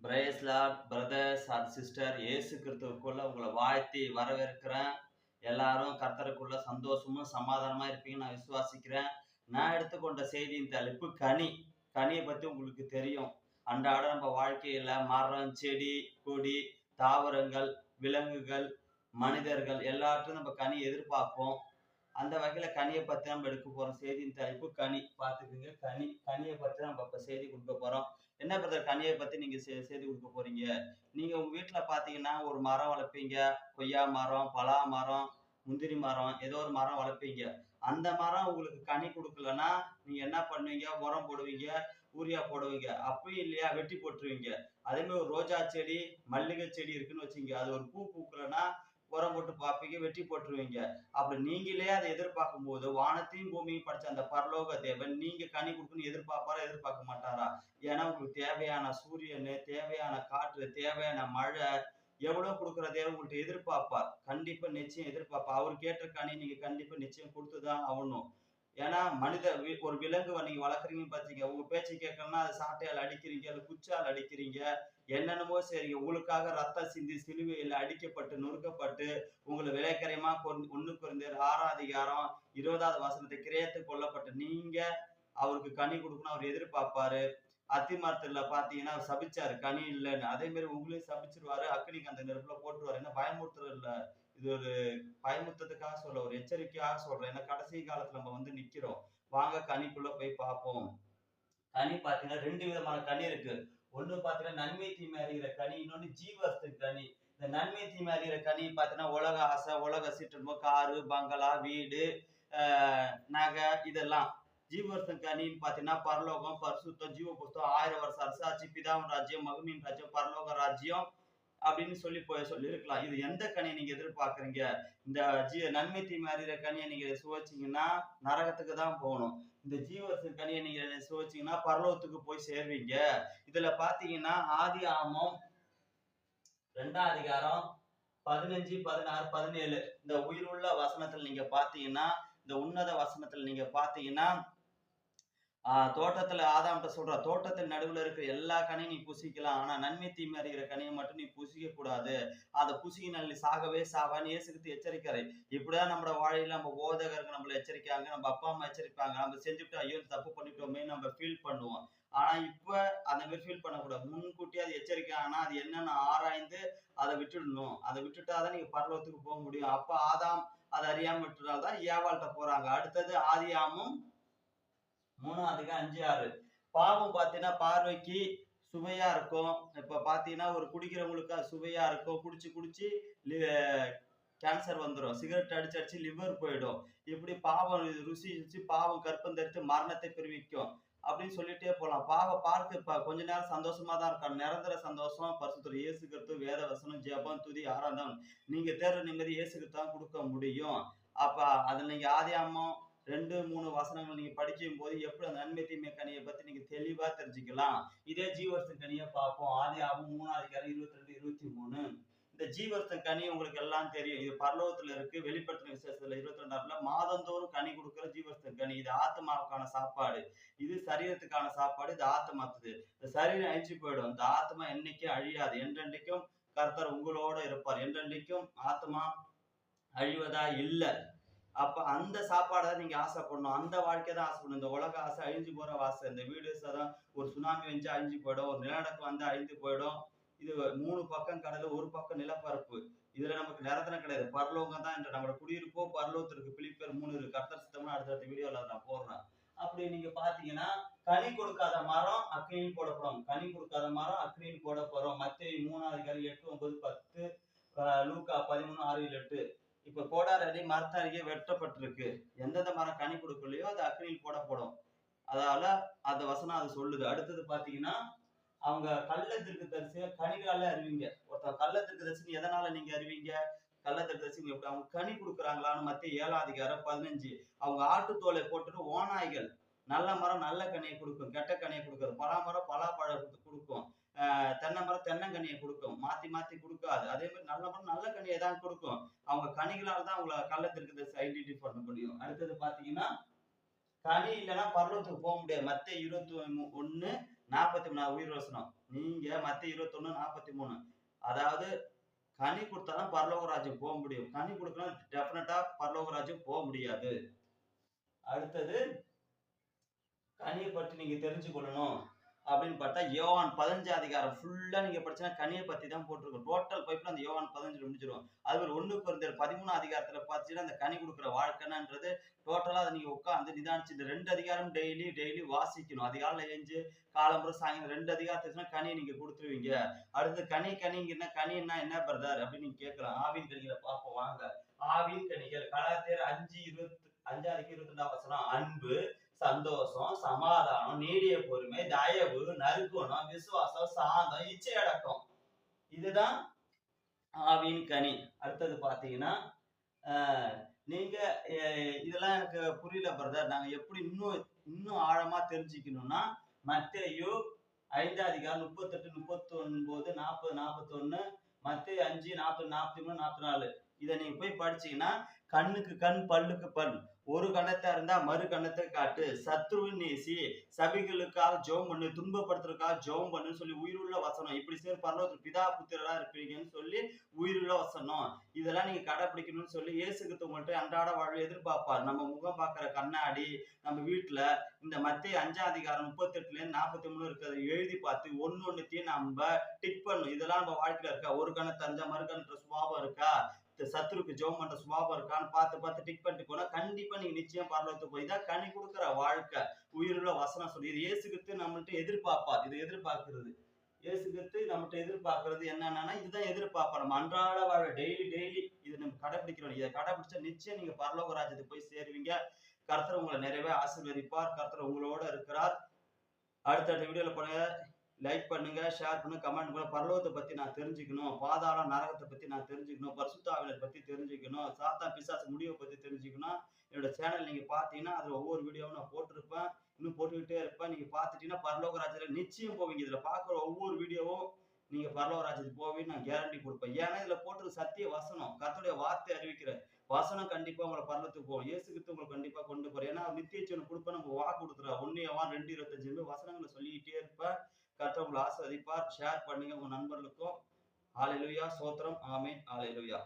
Price lord brothers and sister, இயேசு கிறிஸ்துவுக்குள்ள உங்களை வாழ்த்தி வரவேற்கிறேன். எல்லாரும் கர்த்தருக்குள்ள சந்தோஷமும் சமாதானமா இருப்பீங்கன்னு நான் விசுவாசிக்கிறேன். நான் எடுத்துக்கொண்ட செய்தியின் தலைப்பு கனி. கனியை பத்தி உங்களுக்கு தெரியும். அன்றாட நம்ம வாழ்க்கையில மரம், செடி, கொடி, தாவரங்கள், விலங்குகள், மனிதர்கள் எல்லாத்தையும் நம்ம கனி எதிர்பார்ப்போம். அந்த வகையில கனியை பத்தி நம்ம எடுக்க போறோம். செய்தியின் தலைப்பு கனி. பார்த்துக்குங்க, கனி. கனியை பத்தி நம்ம இப்ப செய்தி கொடுக்க போறோம். என்ன பிரதர், கனியை பத்தி நீங்க செய்தி கொடுக்க போறீங்க? நீங்க உங்க வீட்டுல பாத்தீங்கன்னா ஒரு மரம் வளர்ப்பீங்க. கொய்யா மரம், பலா மரம், முந்திரி மரம், ஏதோ ஒரு மரம் வளர்ப்பீங்க. அந்த மரம் உங்களுக்கு கனி கொடுக்கலன்னா நீங்க என்ன பண்ணுவீங்க? உரம் போடுவீங்க, யூரியா போடுவீங்க. அப்பயும் இல்லையா, வெட்டி போட்டுருவீங்க. அதே மாதிரி ஒரு ரோஜா செடி, மல்லிகை செடி இருக்குன்னு வச்சுங்க, அது ஒரு பூ பூக்கலன்னா உரம் போட்டு பார்ப்பீங்க, வெட்டி போட்டுருவீங்க. அப்படி நீங்களே அதை எதிர்பார்க்கும் போது வானத்தையும் பூமியும் படைச்ச அந்த பரலோக தேவன் நீங்க கனி கொடுக்கணும்னு எதிர்பார்ப்பாரா, எதிர்பார்க்க மாட்டாரா? ஏன்னா உங்களுக்கு தேவையான சூரியனு, தேவையான காற்று, தேவையான மழை எவ்வளவு கொடுக்குற தேவன் உங்கள்கிட்ட எதிர்பார்ப்பார். கண்டிப்பா நிச்சயம் எதிர்பார்ப்பார். அவருக்கு ஏற்ற கனி நீங்க கண்டிப்பா நிச்சயம் கொடுத்துதான் ஆகணும். ஏன்னா ஒரு விலங்கு நீங்க வளர்க்குறீங்கன்னு பாத்தீங்க, உங்க பேச்சு கேட்கணும்னா அது சாட்டையால் அடிக்கிறீங்க, அது குச்சால் அடிக்கிறீங்க, என்னென்னமோ செய்றீங்க. உங்களுக்காக ரத்தம் சிந்தி சிலுவையில் அடிக்கப்பட்டு நொறுக்கப்பட்டு உங்களை விலைக்கரியமா 1 கொரிந்தியர் 6ஆம் அதிகாரம் 20வது வசனத்தை கிரயத்து கொல்லப்பட்ட நீங்க அவருக்கு கனி கொடுக்கணும் அவர் எதிர்பார்ப்பாரு. அத்தி மரத்துல பாத்தீங்கன்னா அவர் சபிச்சாரு கனி இல்லைன்னு. அதே மாதிரி உங்களையும் சபிச்சிருவாரு, அக்கினிக்கு அந்த நெருப்புல போட்டுருவாரு. என்ன பயமுறுத்துறது இல்ல, இது ஒரு பயமுறுத்ததுக்காக சொல்ல, ஒரு எச்சரிக்கையாக சொல்றேன். ஏன்னா கடைசி காலத்துல நம்ம நிக்கிறோம். வாங்க கனிக்குள்ள போய் பார்ப்போம். கனி பாத்தீங்கன்னா 2 விதமான கனி இருக்கு. ஒண்ணு பாத்தீங்கன்னா நன்மை தீமை அறிகிற கனி, இன்னொன்னு ஜீவஸ்து கனி. இந்த நன்மை தீமை அறிகிற கனி பாத்தீங்கன்னா உலக ஆசை, உலக சிற்றின்பம், காரு, பங்களா, வீடு, நகை, இதெல்லாம். ஜீவஸ்து கனின்னு பாத்தீங்கன்னா பரலோகம், பரிசுத்தம், ஜீவ புஸ்தகம், 1000 வருஷம் அரசாட்சி, பிதாவின் ராஜ்யம், மகிமையின் ராஜ்யம், பரலோக ராஜ்யம் அப்படின்னு சொல்லி இருக்கலாம். இது எந்த கனியை நீங்க எதிர்பார்க்கறீங்க? இந்த நன்மை தீமை அறிகிற கனியை நீங்க சுவைச்சீங்கன்னா நரகத்துக்கு தான் போகணும். இந்த ஜீவச கனியை நீங்க சுவைச்சீங்கன்னா பரலோகத்துக்கு போய் சேர்வீங்க. இதுல பாத்தீங்கன்னா ஆதி ஆமம் 2ஆம் அதிகாரம் 15, 16, 17 இந்த உயிருள்ள வசனத்துல நீங்க பாத்தீங்கன்னா, இந்த உன்னத வசனத்துல நீங்க பாத்தீங்கன்னா, தோட்டத்துல ஆதாம்கிட்ட சொல்ற, தோட்டத்தில் நடுவுல இருக்கிற எல்லா கனியும் நீ புசிக்கலாம், ஆனா நன்மை தீமை அறிகிற கனியை மட்டும் நீ புசிக்க கூடாது. அதை புசிக்கினால் நீ சாகவே சாவான்னு இயேசு கிறிஸ்து எச்சரிக்கிறாரு. இப்படிதான் நம்மளோட வாழ்க்கையில நம்ம போதகர்கள் நம்மள எச்சரிக்காங்க, நம்ம அப்பா அம்மா எச்சரிப்பாங்க. நம்ம செஞ்சுட்டு ஐயோ தப்பு பண்ணிட்டோமே நம்ம ஃபீல் பண்ணுவோம். ஆனா இப்ப அந்த மாதிரி ஃபீல் பண்ணக்கூடாது. முன்கூட்டியே அது எச்சரிக்கை ஆனா அது என்னன்னு ஆராய்ந்து அதை விட்டுடணும். அதை விட்டுட்டாதான் நீங்க பரலோகத்துக்கு போக முடியும். அப்ப ஆதாம் அதை அறியாம விட்டுறால்தான் ஏவாள்கிட்ட போறாங்க. அடுத்தது ஆதியாமும் 3ஆம் அதிகாரம் 5, 6. பாவம் பாத்தீங்கன்னா பார்வைக்கு சுவையா இருக்கும். இப்ப பாத்தீங்கன்னா ஒரு குடிக்கிறவங்களுக்கு அது சுவையா இருக்கும். குடிச்சு குடிச்சு கேன்சர் வந்துடும். சிகரெட் அடிச்சு அடிச்சு லிவர் போயிடும். இப்படி பாவம் ருசி ருசி பாவம் கற்பம் தரித்து மரணத்தை பெறுவிக்கும் அப்படின்னு சொல்லிட்டே போலாம். பார்க்க கொஞ்ச நேரம் சந்தோஷமா தான் இருக்காங்க. நிரந்தர சந்தோஷம் பரிசுத்தர் இயேசு கிறிஸ்து, வேத வசனம், ஜெபம், துதி, ஆராதனை நீங்க தேர்ற நிம்மதி இயேசு கிறிஸ்து தான் கொடுக்க முடியும். அப்ப அதுல நீங்க ஆதியாகமம் 2, 3 வசனங்கள் நீங்க படிக்கும் போது எப்படி அந்த நன்மை தீமை கனியை பத்தி நீங்க தெளிவா தெரிஞ்சுக்கலாம். இதே ஜீவர்த்த கனியை பார்ப்போம். ஆதியாகமம் 3ஆம் அதிகாரம் 22, 23. இந்த ஜீவர்த்த கனி உங்களுக்கு எல்லாம் தெரியும். இது பரலோகத்துல இருக்கு. வெளிப்படுத்தின விசேஷத்துல 22ஆம்ல மாதந்தோறும் கனி கொடுக்கிற ஜீவர்த்த கனி. இது ஆத்மாவுக்கான சாப்பாடு, இது சரீரத்துக்கான சாப்பாடு, இது ஆத்மாத்துது. இந்த சரீரம் அழிஞ்சு போயிடும், இந்த ஆத்மா என்னைக்கும் அழியாது. என்றென்றைக்கும் கர்த்தர் உங்களோட இருப்பார். என்றென்றைக்கும் ஆத்மா அழிவதா இல்ல. அப்ப அந்த சாப்பாடை நீங்க ஆசைப்படணும், அந்த வாழ்க்கை தான் ஆசைப்படணும். இந்த உலக ஆசை அழிஞ்சு போற ஆசை. இந்த வீடு சதம் ஒரு சுனாமி வந்து அழிஞ்சு போயிடும், ஒரு நிலநடுக்கம் வந்து அழிந்து போயிடும். இது 3 பக்கம் கடல், ஒரு பக்கம் நிலப்பரப்பு. இதுல நமக்கு நிரந்தரம் கிடையாது. பரலோகம் தான் என்ற நம்மளோட குடியிருப்போ பரலோகத்திற்கு. பிலிப்பியர் 3 இருக்கு. கர்த்தர் சித்தம்னா அடுத்த வீடியோல நான் போடுறேன். அப்படி நீங்க பாத்தீங்கன்னா கனி கொடுக்காத மரம் அக்னியில் போடப்படும். கனி கொடுக்காத மரம் அக்னியில் போடப்படும். மத்தேயு 3ஆம் அதிகாரம் 8, 9, 10, லூக்கா 13, 6, 8. இப்ப கோடாரி அடி மரத்த அருகே வெட்டப்பட்டிருக்கு. எந்தெந்த மரம் கனி கொடுக்கலையோ அது அக்னியில் போடப்படும். அதனால அந்த வசனம் அது சொல்லுது. அடுத்தது பாத்தீங்கன்னா அவங்க கள்ள தீர்க்கதரிசிய கனிகளால அறிவீங்க. ஒருத்தர் கள்ள தீர்க்கதரிசி எதனால நீங்க அறிவீங்க? கள்ள தீர்க்கதரிசி எப்படி அவங்க கனி கொடுக்குறாங்களான்னு மத்தேயு 7ஆம் அதிகாரம் 15. அவங்க ஆட்டுத்தோலை போட்டுட்டு ஓநாய்கள், நல்ல மரம் நல்ல கனியை கொடுக்கும், கெட்ட கனியை கொடுக்காது. பலாமரம் பலாப்பழத்தை கொடுக்கும், தென்னை மரம் தென்னங்கனியை கொடுக்கும், மாத்தி மாத்தி கொடுக்காது. அதே மாதிரி நல்ல மரம் நல்ல கனியை தான் கொடுக்கும். அவங்க கனிகளால் தான் அவங்கள கள்ள தீர்க்கதரிசி ஐடென்டிஃபை பண்ண முடியும். அடுத்தது பாத்தீங்கன்னா கனி இல்லைன்னா பரலோகத்துக்கு போக முடியாது. மத்தேயு 21, 43 உயிர் வசனம். நீங்க மத்தேயு 21:43, அதாவது கனி கொடுத்தாதான் பரலோக ராஜ்யம் போக முடியும். கனி கொடுக்கலாம் டெஃபினட்டா பரலோக ராஜ்யம் போக முடியாது. அடுத்தது கனியை பற்றி நீங்க தெரிஞ்சு கொள்ளணும் அப்படின்னு பார்த்தா யோவான் 15 அதிகாரம் ஃபுல்லா நீங்க படிச்சீங்கன்னா கனியை பத்தி தான் போட்டிருக்கும். டோட்டல் பைப்ல அந்த யோவான் 15 முடிஞ்சிடும். அது ஒரு 1 கொரிந்தியர் 13 அதிகாரத்துல பார்த்தீங்கன்னா அந்த கனி கொடுக்குற வாழ்க்கைன்றது டோட்டலா அதை நீங்க உட்காந்து நிதானிச்சு இந்த 2 அதிகாரம் டெய்லி வாசிக்கணும். அதிகாலைல எழுந்து காலம்புற சாயங்காலம் 2 அதிகாரத்துக்குன்னா கனியை நீங்க கொடுத்துருவீங்க. அடுத்து கனிங்கன்னா கனின்னா என்ன பிரதர் அப்படின்னு நீங்க கேட்கலாம். ஆவின் கனிகளை பார்ப்போம் வாங்க. ஆவின் கனிகள் கலாத்தியர் 5:22 அன்பு, சந்தோஷம், சமாதானம், நீடிய பொறுமை, தயவு, நற்குணம், விசுவாசம், சாந்தம், இச்சையடக்கம். இதுதான் ஆவின் கனி. அடுத்தது பாத்தீங்கன்னா நீங்க இதெல்லாம் எனக்கு புரியல பிரதர், நாங்க எப்படி இன்னும் ஆழமா தெரிஞ்சுக்கணும்னா மத்தேயு 5 அதிகாரம் 38, 39, 40, 41, மத்தேயு 5, 40, 43, 44 இதை நீங்க போய் படிச்சீங்கன்னா கண்ணுக்கு கண் பல்லுக்கு பல், ஒரு கணத்தை இருந்தா மறு கணத்தை காட்டு, சத்ருவின் நேசி, சபிகளுக்காக ஜெபம் பண்ணு, துன்பப்படுத்துறதுக்காக ஜெபம் பண்ணுன்னு சொல்லி உயிருள்ள வசனம். இப்படி சேர் பரலோகத்துல பிதா புத்திரரா இருப்பீங்கன்னு சொல்லி உயிருள்ள வசனம். இதெல்லாம் நீங்க கடைபிடிக்கணும்னு சொல்லி இயேசு கிறிஸ்து உங்கள்ட்ட அன்றாட வாழ்வை எதிர்பார்ப்பார். நம்ம முகம் பார்க்கிற கண்ணாடி நம்ம வீட்டுல இந்த மத்தேயு 5 அதிகாரம் 38 43 இருக்கிறத எழுதி பார்த்து ஒன்னொன்னுத்தையும் நம்ம டிக் பண்ணும். இதெல்லாம் நம்ம வாழ்க்கையில இருக்கா? ஒரு கணத்தை அறிஞ்சா மறு கணத்துல சுபாவம் இருக்கா? சத்துருக்கு ஜெபம் பண்ற சுபாவம் இருக்கான்னு பார்த்து டிக் பண்ணிட்டு போனா கண்டிப்பா நீங்க நிச்சயம் பரலோகத்துக்கு போய் தான் கனி கொடுக்குற வாழ்க்கை. உயிருள்ள வசனம் சொல்லி இது இயேசு கிறிஸ்து நம்மள்ட்ட எதிர்பார்ப்பார். இது எதிர்பார்க்கிறது இயேசு கிறிஸ்து நம்மகிட்ட எதிர்பார்க்கறது என்னன்னா இதுதான் எதிர்பார்ப்போம். நம்ம அன்றாட வாழ டெய்லி இதை நம்ம கடைபிடிக்கிறோம். இதை கடைபிடிச்சா நிச்சயம் நீங்க பரலோக ராஜ்யத்துக்கு போய் சேருவீங்க. கர்த்தர் உங்களை நிறைவே ஆசீர்வதிப்பார். கர்த்தர் உங்களோட இருக்கிறார். அடுத்த வீடியோல போன லைக் பண்ணுங்க, ஷேர் பண்ணுங்க, கமெண்ட் பண்ணுங்க. பரலோகத்தை பத்தி நான் தெரிஞ்சுக்கணும், பாதாளம் நரகத்தை பத்தி நான் தெரிஞ்சுக்கணும், பரிசுத்த ஆவியரை பத்தி தெரிஞ்சுக்கணும், சாத்தான் பிசாசு முடிவை பத்தி தெரிஞ்சுக்கணும். என்னோட சேனல் நீங்க பாத்தீங்கன்னா அதுல ஒவ்வொரு வீடியோவும் நான் போட்டிருப்பேன், இன்னும் போட்டுக்கிட்டே இருப்பேன். நீங்க பாத்துட்டீங்கன்னா பரலோக ராஜ்யத்துல நிச்சயம் போவீங்க. இதுல பாக்குற ஒவ்வொரு வீடியோவும் நீங்க பரலோக ராஜ்யத்துக்கு போவீங்கன்னு நான் கேரண்டி கொடுப்பேன். ஏன்னா இதுல போட்டு சத்திய வசனம், கர்த்தருடைய வார்த்தை அறிவிக்கிற வசனம் கண்டிப்பா உங்களை பரலத்துக்கு போகும். இயேசு கிறிஸ்து உங்களை கண்டிப்பா கொண்டு போறேன். ஏன்னா நித்திய ஜீவன் கொடுப்ப நம்ம வாக்கு கொடுத்துறோம். 1 யோவான் 2:25 வசனங்களை சொல்லிக்கிட்டே இருப்பேன். கர்த்தர் உங்களை ஆசீர்வதிப்பார். ஷேர் பண்ணுங்க உங்க நண்பர்களுக்கும். ஹல்லேலூயா, ஸ்தோத்திரம், ஆமென், ஹல்லேலூயா.